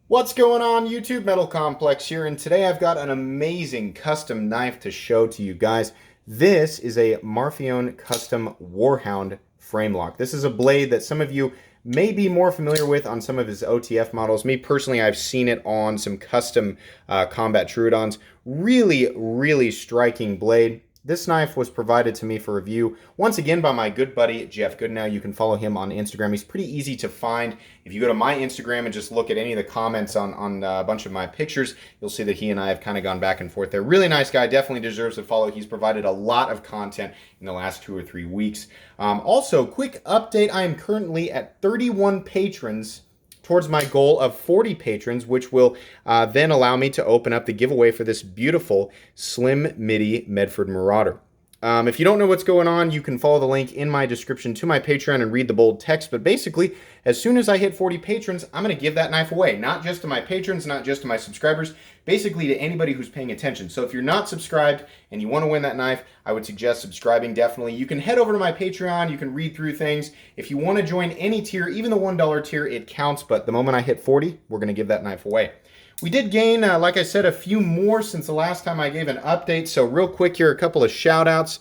What's going on, YouTube? Metal Complex here, and today I've got an amazing custom knife to show to you guys. This is a Marfione custom Warhound frame lock. This is a blade that some of you may be more familiar with on some of his OTF models. Me personally, I've seen it on some custom combat Troodons. Really striking blade. This knife was provided to me for review once again by my good buddy Jeff Goodnow. You can follow him on Instagram. He's pretty easy to find. If you go to my Instagram and just look at any of the comments on a bunch of my pictures, you'll see that he and I have kind of gone back and forth there. Really nice guy, definitely deserves a follow. He's provided a lot of content in the last 2 or 3 weeks. Also, quick update, I am currently at 31 patrons towards my goal of 40 patrons, which will then allow me to open up the giveaway for this beautiful Slim MIDI Medford Marauder. If you don't know what's going on, you can follow the link in my description to my Patreon and read the bold text. But basically, as soon as I hit 40 patrons, I'm going to give that knife away. Not just to my patrons, not just to my subscribers, basically to anybody who's paying attention. So if you're not subscribed and you want to win that knife, I would suggest subscribing definitely. You can head over to my Patreon. You can read through things. If you want to join any tier, even the $1 tier, it counts. But the moment I hit 40, we're going to give that knife away. We did gain, like I said, a few more since the last time I gave an update. So real quick here, a couple of shout outs.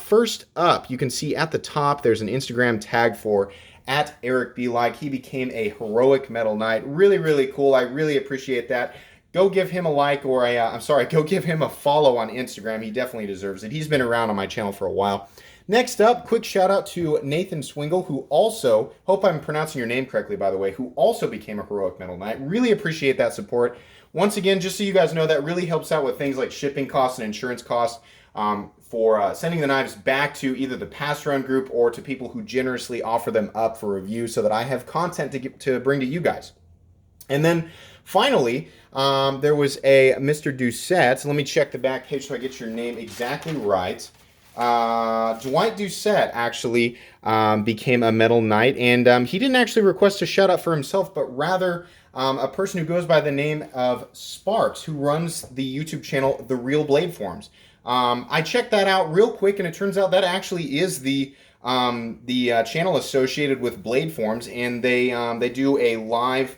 First up, you can see at the top, there's an Instagram tag for @EricBLike. He became a heroic metal knight. Really cool. I really appreciate that. Go give him a like, or go give him a follow on Instagram. He definitely deserves it. He's been around on my channel for a while. Next up, quick shout out to Nathan Swingle, who also, hope I'm pronouncing your name correctly, by the way, who also became a heroic metal knight. Really appreciate that support. Once again, just so you guys know, that really helps out with things like shipping costs and insurance costs for sending the knives back to either the Patron group or to people who generously offer them up for review so that I have content to bring to you guys. And then finally, there was a Mr. Doucette. Let me check the back page so I get your name exactly right. Dwight Doucette actually became a metal knight, and he didn't actually request a shout out for himself, but rather a person who goes by the name of Sparks, who runs the YouTube channel The Real Blade Forms. I checked that out real quick, and it turns out that actually is the channel associated with Blade Forms, and they do a live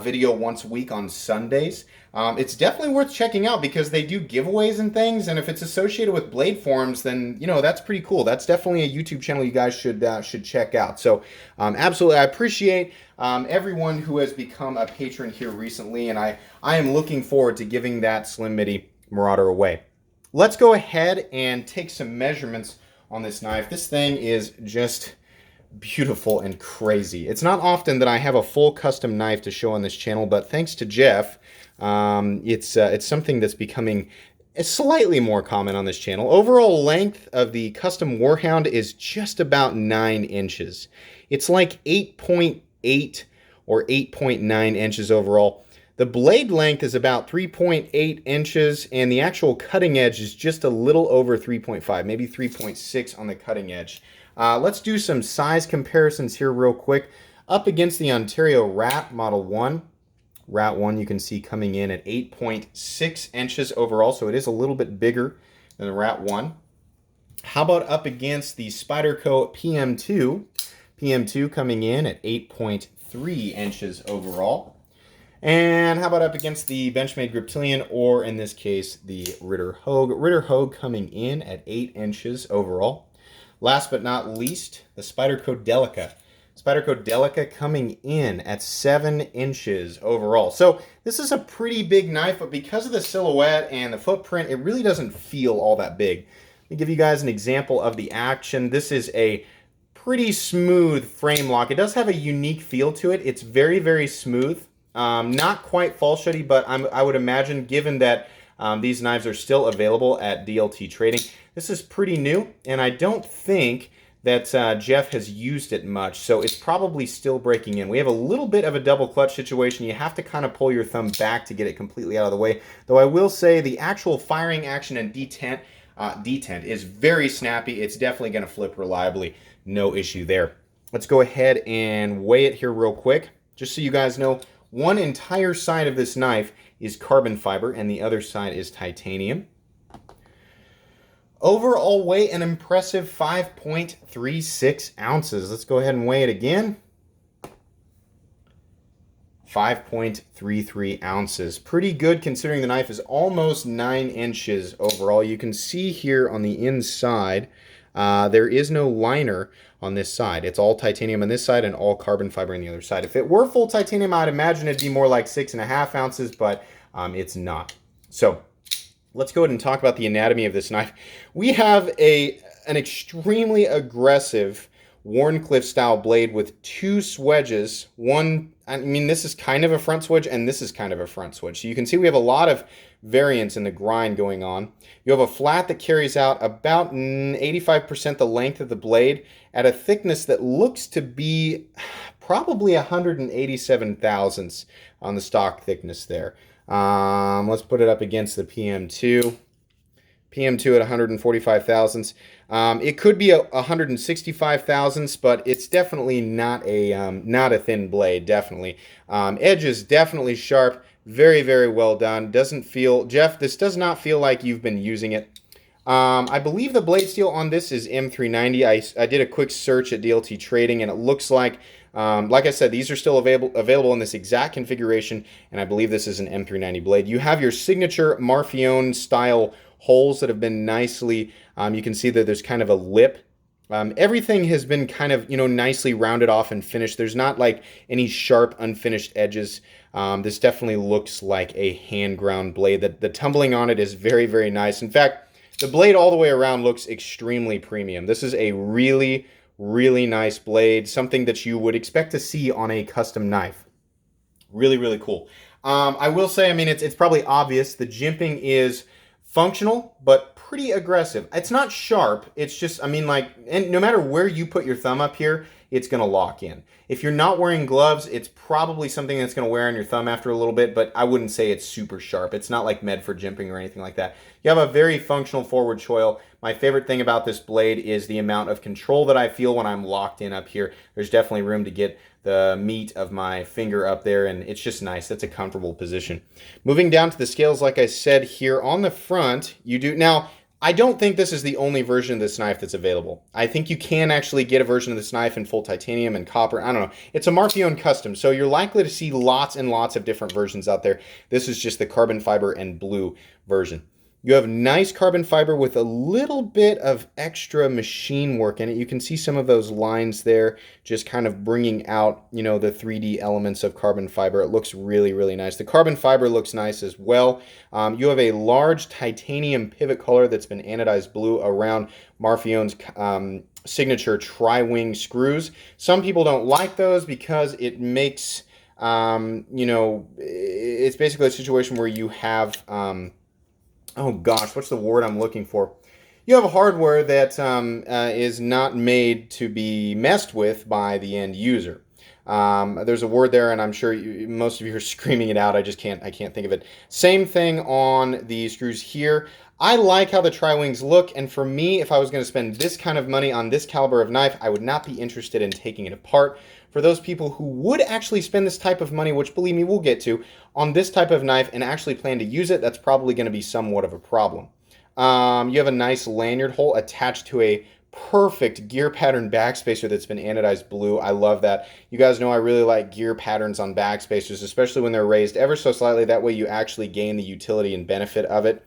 video once a week on Sundays. It's definitely worth checking out because they do giveaways and things, and if it's associated with Blade Forms, then you know that's pretty cool. That's definitely a YouTube channel you guys should check out. So absolutely, I appreciate everyone who has become a patron here recently, and I am looking forward to giving that Slim MIDI Marauder away. Let's go ahead and take some measurements on this knife. This thing is just beautiful and crazy. It's not often that I have a full custom knife to show on this channel, but thanks to Jeff, it's something that's becoming slightly more common on this channel. Overall length of the custom Warhound is just about 9 inches. It's like 8.8 or 8.9 inches overall. The blade length is about 3.8 inches, and the actual cutting edge is just a little over 3.5, maybe 3.6 on the cutting edge. Let's do some size comparisons here real quick. Up against the Ontario Rat Model 1. Rat 1 you can see coming in at 8.6 inches overall, so it is a little bit bigger than the Rat 1. How about up against the Spyderco PM2? PM2 coming in at 8.3 inches overall. And how about up against the Benchmade Griptilian, or in this case, the Ritter Hogue? Ritter Hogue coming in at 8 inches overall. Last but not least, the Spyderco Delica. Spyderco Delica coming in at 7 inches overall. So this is a pretty big knife, but because of the silhouette and the footprint, it really doesn't feel all that big. Let me give you guys an example of the action. This is a pretty smooth frame lock. It does have a unique feel to it. It's very smooth. Not quite fall shutty, but I would imagine, given that these knives are still available at DLT Trading, this is pretty new, and I don't think that Jeff has used it much, so it's probably still breaking in. We have a little bit of a double clutch situation. You have to kind of pull your thumb back to get it completely out of the way, though I will say the actual firing action and detent is very snappy. It's definitely going to flip reliably. No issue there. Let's go ahead and weigh it here real quick, just so you guys know. One entire side of this knife is carbon fiber, and the other side is titanium. Overall weight, an impressive 5.36 ounces. Let's go ahead and weigh it again. 5.33 ounces. Pretty good considering the knife is almost 9 inches overall. You can see here on the inside, there is no liner on this side. It's all titanium on this side and all carbon fiber on the other side. If it were full titanium, I'd imagine it'd be more like 6.5 ounces, but it's not. So let's go ahead and talk about the anatomy of this knife. We have an extremely aggressive Wharncliffe style blade with 2 swedges. One, I mean, this is kind of a front swedge and this is kind of a front swedge. So you can see we have a lot of variance in the grind going on. You have a flat that carries out about 85% the length of the blade at a thickness that looks to be probably 187 thousandths on the stock thickness there. Let's put it up against the PM2. PM2 at 145 thousandths. It could be 165 thousandths, but it's definitely not a thin blade, definitely. Edge is definitely sharp, very, very well done. Doesn't feel, Jeff, this does not feel like you've been using it. I believe the blade steel on this is M390. I did a quick search at DLT Trading, and it looks like I said, these are still available in this exact configuration, and I believe this is an M390 blade. You have your signature Marfione style holes that have been nicely, you can see that there's kind of a lip. Everything has been kind of, nicely rounded off and finished. There's not like any sharp unfinished edges. This definitely looks like a hand ground blade. The tumbling on it is very, very nice. In fact, the blade all the way around looks extremely premium. This is a really, really nice blade, something that you would expect to see on a custom knife. Really, really cool. I will say, I mean, it's probably obvious. The jimping is functional, but pretty aggressive. It's not sharp. It's just, I mean, and no matter where you put your thumb up here, it's going to lock in. If you're not wearing gloves, it's probably something that's going to wear on your thumb after a little bit, but I wouldn't say it's super sharp. It's not like Medford jimping or anything like that. You have a very functional forward choil. My favorite thing about this blade is the amount of control that I feel when I'm locked in up here. There's definitely room to get the meat of my finger up there, and it's just nice. That's a comfortable position. Moving down to the scales, like I said here on the front, you do now. I don't think this is the only version of this knife that's available. I think you can actually get a version of this knife in full titanium and copper. I don't know. It's a Marfione custom, so you're likely to see lots and lots of different versions out there. This is just the carbon fiber and blue version. You have nice carbon fiber with a little bit of extra machine work in it. You can see some of those lines there just kind of bringing out, the 3D elements of carbon fiber. It looks really, really nice. The carbon fiber looks nice as well. You have a large titanium pivot collar that's been anodized blue around Marfione's signature tri-wing screws. Some people don't like those because it makes, it's basically a situation where you have... oh gosh, what's the word I'm looking for? You have a hardware that is not made to be messed with by the end user. There's a word there, and I'm sure most of you are screaming it out. I can't think of it. Same thing on the screws here. I like how the tri-wings look, and for me, if I was going to spend this kind of money on this caliber of knife, I would not be interested in taking it apart. For those people who would actually spend this type of money, which believe me, we'll get to, on this type of knife and actually plan to use it, that's probably going to be somewhat of a problem. You have a nice lanyard hole attached to a perfect gear pattern backspacer that's been anodized blue. I love that. You guys know I really like gear patterns on backspacers, especially when they're raised ever so slightly. That way you actually gain the utility and benefit of it.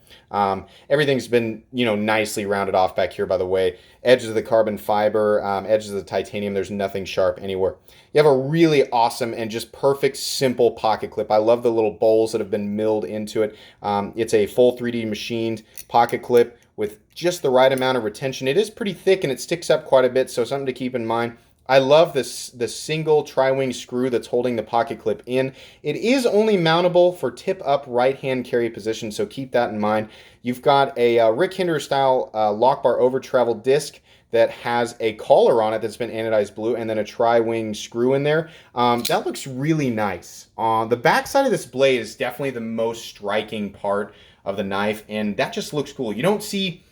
Everything's been, nicely rounded off back here, by the way. Edges of the carbon fiber, edges of the titanium, there's nothing sharp anywhere. You have a really awesome and just perfect, simple pocket clip. I love the little bowls that have been milled into it. It's a full 3D machined pocket clip with just the right amount of retention. It is pretty thick and it sticks up quite a bit, so something to keep in mind. I love the single tri-wing screw that's holding the pocket clip in. It is only mountable for tip-up right-hand carry position, so keep that in mind. You've got a Rick Hinder style lock bar over travel disc that has a collar on it that's been anodized blue, and then a tri-wing screw in there. That looks really nice. The back side of this blade is definitely the most striking part of the knife, and that just looks cool. You don't see...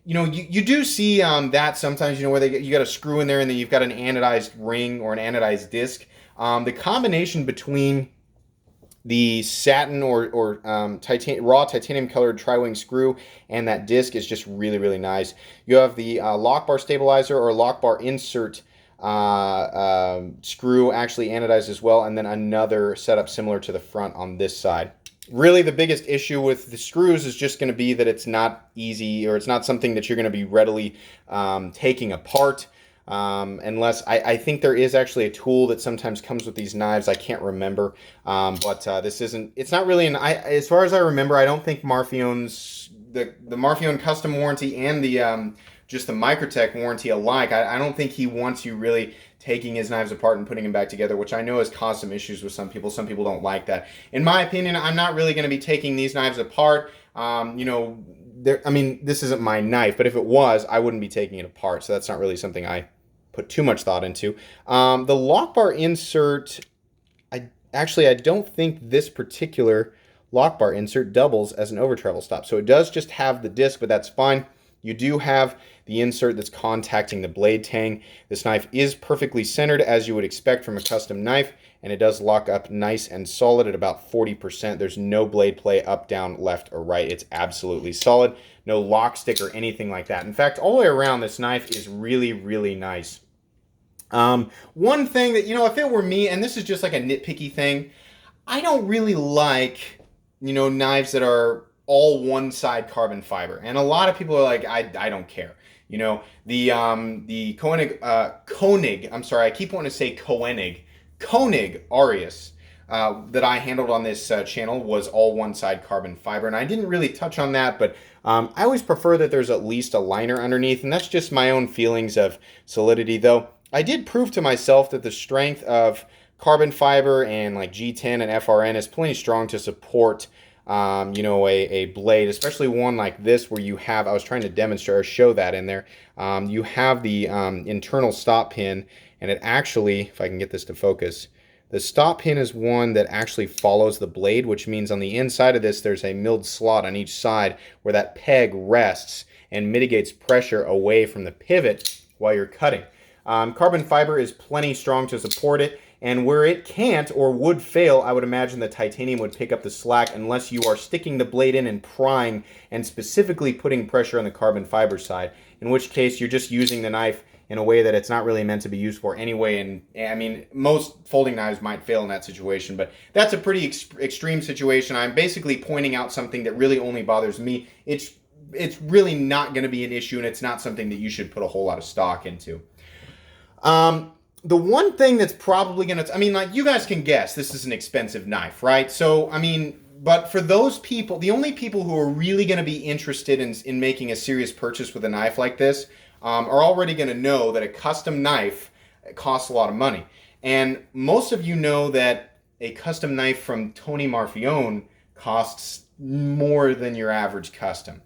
you do see that sometimes, where you got a screw in there and then you've got an anodized ring or an anodized disc. The combination between the satin or raw titanium colored tri-wing screw and that disc is just really, really nice. You have the lock bar stabilizer or lock bar insert screw actually anodized as well, and then another setup similar to the front on this side. Really, the biggest issue with the screws is just going to be that it's not easy, or it's not something that you're going to be readily taking apart. Unless I think there is actually a tool that sometimes comes with these knives. I can't remember, but this isn't. It's not really an. As far as I remember, I don't think Marfione's the Marfione custom warranty and the just the Microtech warranty alike. I don't think he wants you really taking his knives apart and putting them back together, which I know has caused some issues with some people. Some people don't like that. In my opinion, I'm not really going to be taking these knives apart. You know, I mean, this isn't my knife, but if it was, I wouldn't be taking it apart. So that's not really something I put too much thought into. The lock bar insert, I don't think this particular lock bar insert doubles as an over travel stop. So it does just have the disc, but that's fine. You do have the insert that's contacting the blade tang. This knife is perfectly centered as you would expect from a custom knife, and it does lock up nice and solid at about 40%. There's no blade play up, down, left, or right. It's absolutely solid. No lock stick or anything like that. In fact, all the way around, this knife is really, really nice. One thing that, you know, if it were me, and this is just like a nitpicky thing, I don't really like, you know, knives that are all one side carbon fiber. And a lot of people are like, I don't care. You know, the Koenig, I'm sorry, I keep wanting to say Koenig Arius that I handled on this channel was all one side carbon fiber. And I didn't really touch on that, but I always prefer that there's at least a liner underneath. And that's just my own feelings of solidity, though. I did prove to myself that the strength of carbon fiber and like G10 and FRN is plenty strong to support you know, a blade, especially one like this where you have, I was trying to demonstrate or show that in there, you have the internal stop pin, and it actually, if I can get this to focus, the stop pin is one that actually follows the blade, which means on the inside of this there's a milled slot on each side where that peg rests and mitigates pressure away from the pivot while you're cutting. Carbon fiber is plenty strong to support it. And where it can't or would fail, I would imagine the titanium would pick up the slack unless you are sticking the blade in and prying and specifically putting pressure on the carbon fiber side, in which case you're just using the knife in a way that it's not really meant to be used for anyway. And I mean, most folding knives might fail in that situation, but that's a pretty extreme situation. I'm basically pointing out something that really only bothers me. It's really not going to be an issue, and it's not something that you should put a whole lot of stock into. The one thing that's probably going to, I mean, like, you guys can guess, this is an expensive knife, right? So, I mean, but for those people, the only people who are really going to be interested in making a serious purchase with a knife like this are already going to know that a custom knife costs a lot of money. And most of you know that a custom knife from Tony Marfione costs more than your average custom.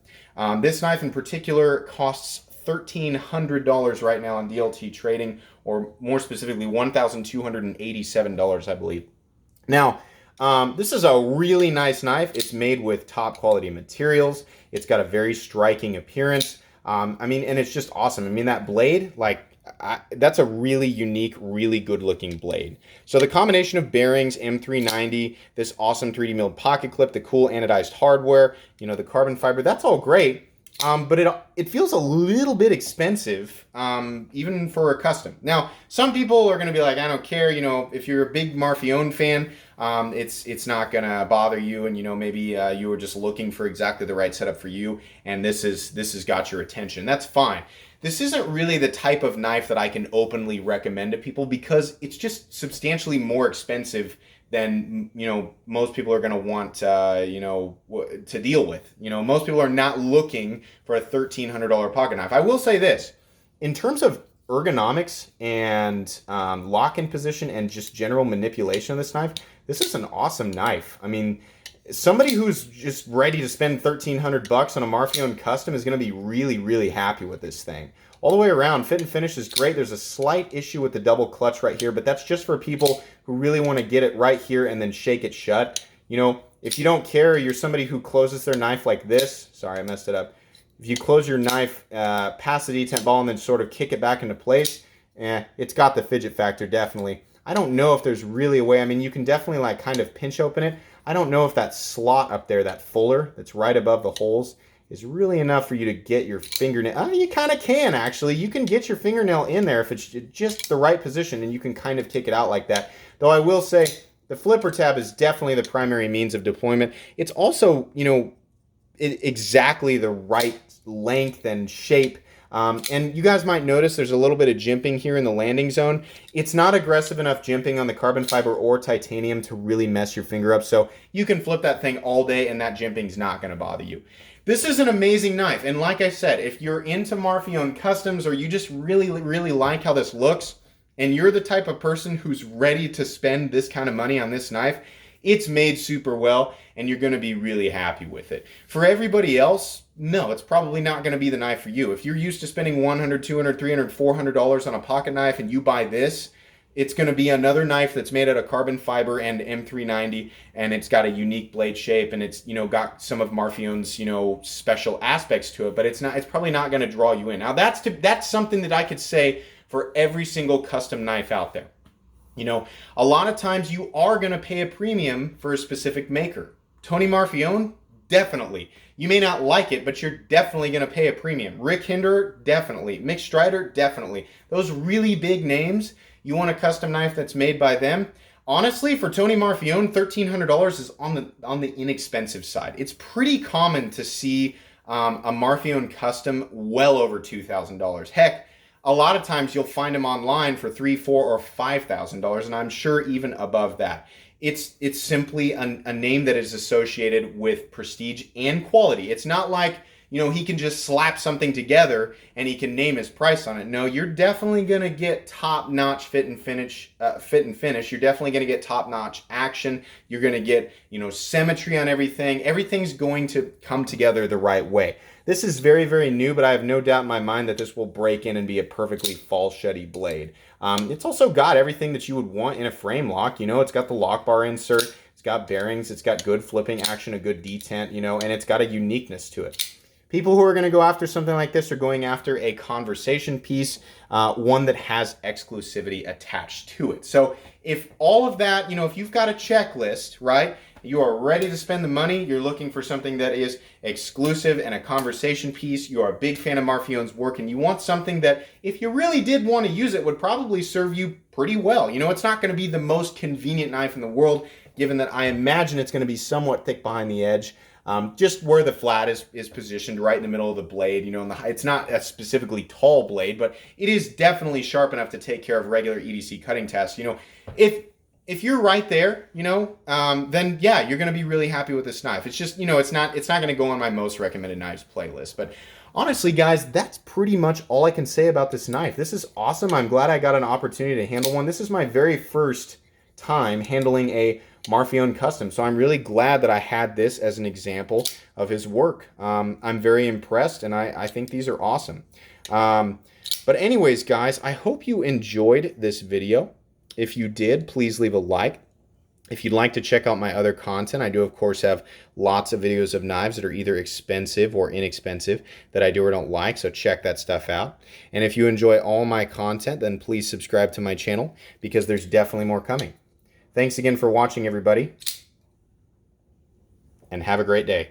This knife in particular costs $1,300 right now on DLT trading, or more specifically $1,287, I believe. Now, this is a really nice knife. It's made with top quality materials. It's got a very striking appearance. I mean, and it's just awesome. I mean, that blade, like, that's a really unique, really good looking blade. So the combination of bearings, M390, this awesome 3D milled pocket clip, the cool anodized hardware, you know, the carbon fiber, that's all great. But it feels a little bit expensive, even for a custom. Now, some people are going to be like, I don't care. You know, if you're a big Marfione fan, it's not going to bother you, and you know, maybe you were just looking for exactly the right setup for you, and this has got your attention. That's fine. This isn't really the type of knife that I can openly recommend to people because it's just substantially more expensive than, you know, most people are going to want, you know, to deal with. You know, most people are not looking for a $1,300 pocket knife. I will say this, in terms of ergonomics and lock-in position and just general manipulation of this knife, this is an awesome knife. I mean, somebody who's just ready to spend $1,300 on a Marfione custom is going to be really, really happy with this thing. All the way around, fit and finish is great. There's a slight issue with the double clutch right here, but that's just for people who really want to get it right here and then shake it shut. You know, if you don't care, you're somebody who closes their knife like this. Sorry, I messed it up. If you close your knife past the detent ball and then sort of kick it back into place, it's got the fidget factor, definitely. I don't know if there's really a way. I mean, you can definitely like kind of pinch open it. I don't know if that slot up there, that fuller that's right above the holes, is really enough for you to get your fingernail. You kind of can, actually. You can get your fingernail in there if it's just the right position, and you can kind of kick it out like that. Though I will say, the flipper tab is definitely the primary means of deployment. It's also, you know, exactly the right length and shape. And you guys might notice there's a little bit of jimping here in the landing zone. It's not aggressive enough jimping on the carbon fiber or titanium to really mess your finger up. So you can flip that thing all day and that jimping's not going to bother you. This is an amazing knife. And like I said, if you're into Marfione customs or you just really, really like how this looks, and you're the type of person who's ready to spend this kind of money on this knife, it's made super well, and you're going to be really happy with it. For everybody else, no, it's probably not going to be the knife for you. If you're used to spending $100, $200, $300, $400 on a pocket knife and you buy this, it's going to be another knife that's made out of carbon fiber and M390, and it's got a unique blade shape, and it's, you know, got some of Marfione's, you know, special aspects to it, but it's probably not going to draw you in. Now that's something that I could say for every single custom knife out there. You know, a lot of times you are going to pay a premium for a specific maker. Tony Marfione, definitely. You may not like it, but you're definitely going to pay a premium. Rick Hinder, definitely. Mick Strider, definitely. Those really big names, you want a custom knife that's made by them. Honestly, for Tony Marfione, $1,300 is on the inexpensive side. It's pretty common to see a Marfione custom well over $2,000. Heck, a lot of times you'll find them online for $3,000, $4,000, or $5,000, and I'm sure even above that. It's simply a name that is associated with prestige and quality. It's not like, you know, he can just slap something together and he can name his price on it. No, you're definitely going to get top-notch fit and finish. You're definitely going to get top-notch action. You're going to get, you know, symmetry on everything. Everything's going to come together the right way. This is very, very new, but I have no doubt in my mind that this will break in and be a perfectly fall-shutty blade. It's also got everything that you would want in a frame lock. You know, it's got the lock bar insert, it's got bearings, it's got good flipping action, a good detent, you know, and it's got a uniqueness to it. People who are going to go after something like this are going after a conversation piece, one that has exclusivity attached to it. So if all of that, you know, if you've got a checklist, right, you are ready to spend the money, you're looking for something that is exclusive and a conversation piece, you are a big fan of Marfione's work, and you want something that, if you really did want to use it, would probably serve you pretty well. You know, it's not going to be the most convenient knife in the world, given that I imagine it's going to be somewhat thick behind the edge. Just where the flat is positioned right in the middle of the blade, you know, it's not a specifically tall blade, but it is definitely sharp enough to take care of regular EDC cutting tasks. You know, if you're right there, you know, then yeah, you're going to be really happy with this knife. It's just, you know, it's not going to go on my most recommended knives playlist. But honestly, guys, that's pretty much all I can say about this knife. This is awesome. I'm glad I got an opportunity to handle one. This is my very first time handling a Marfione custom, so I'm really glad that I had this as an example of his work. I'm very impressed, and I think these are awesome. But anyways, guys, I hope you enjoyed this video. If you did, please leave a like. If you'd like to check out my other content, I do, of course, have lots of videos of knives that are either expensive or inexpensive that I do or don't like, so check that stuff out. And if you enjoy all my content, then please subscribe to my channel, because there's definitely more coming. Thanks again for watching, everybody, and have a great day.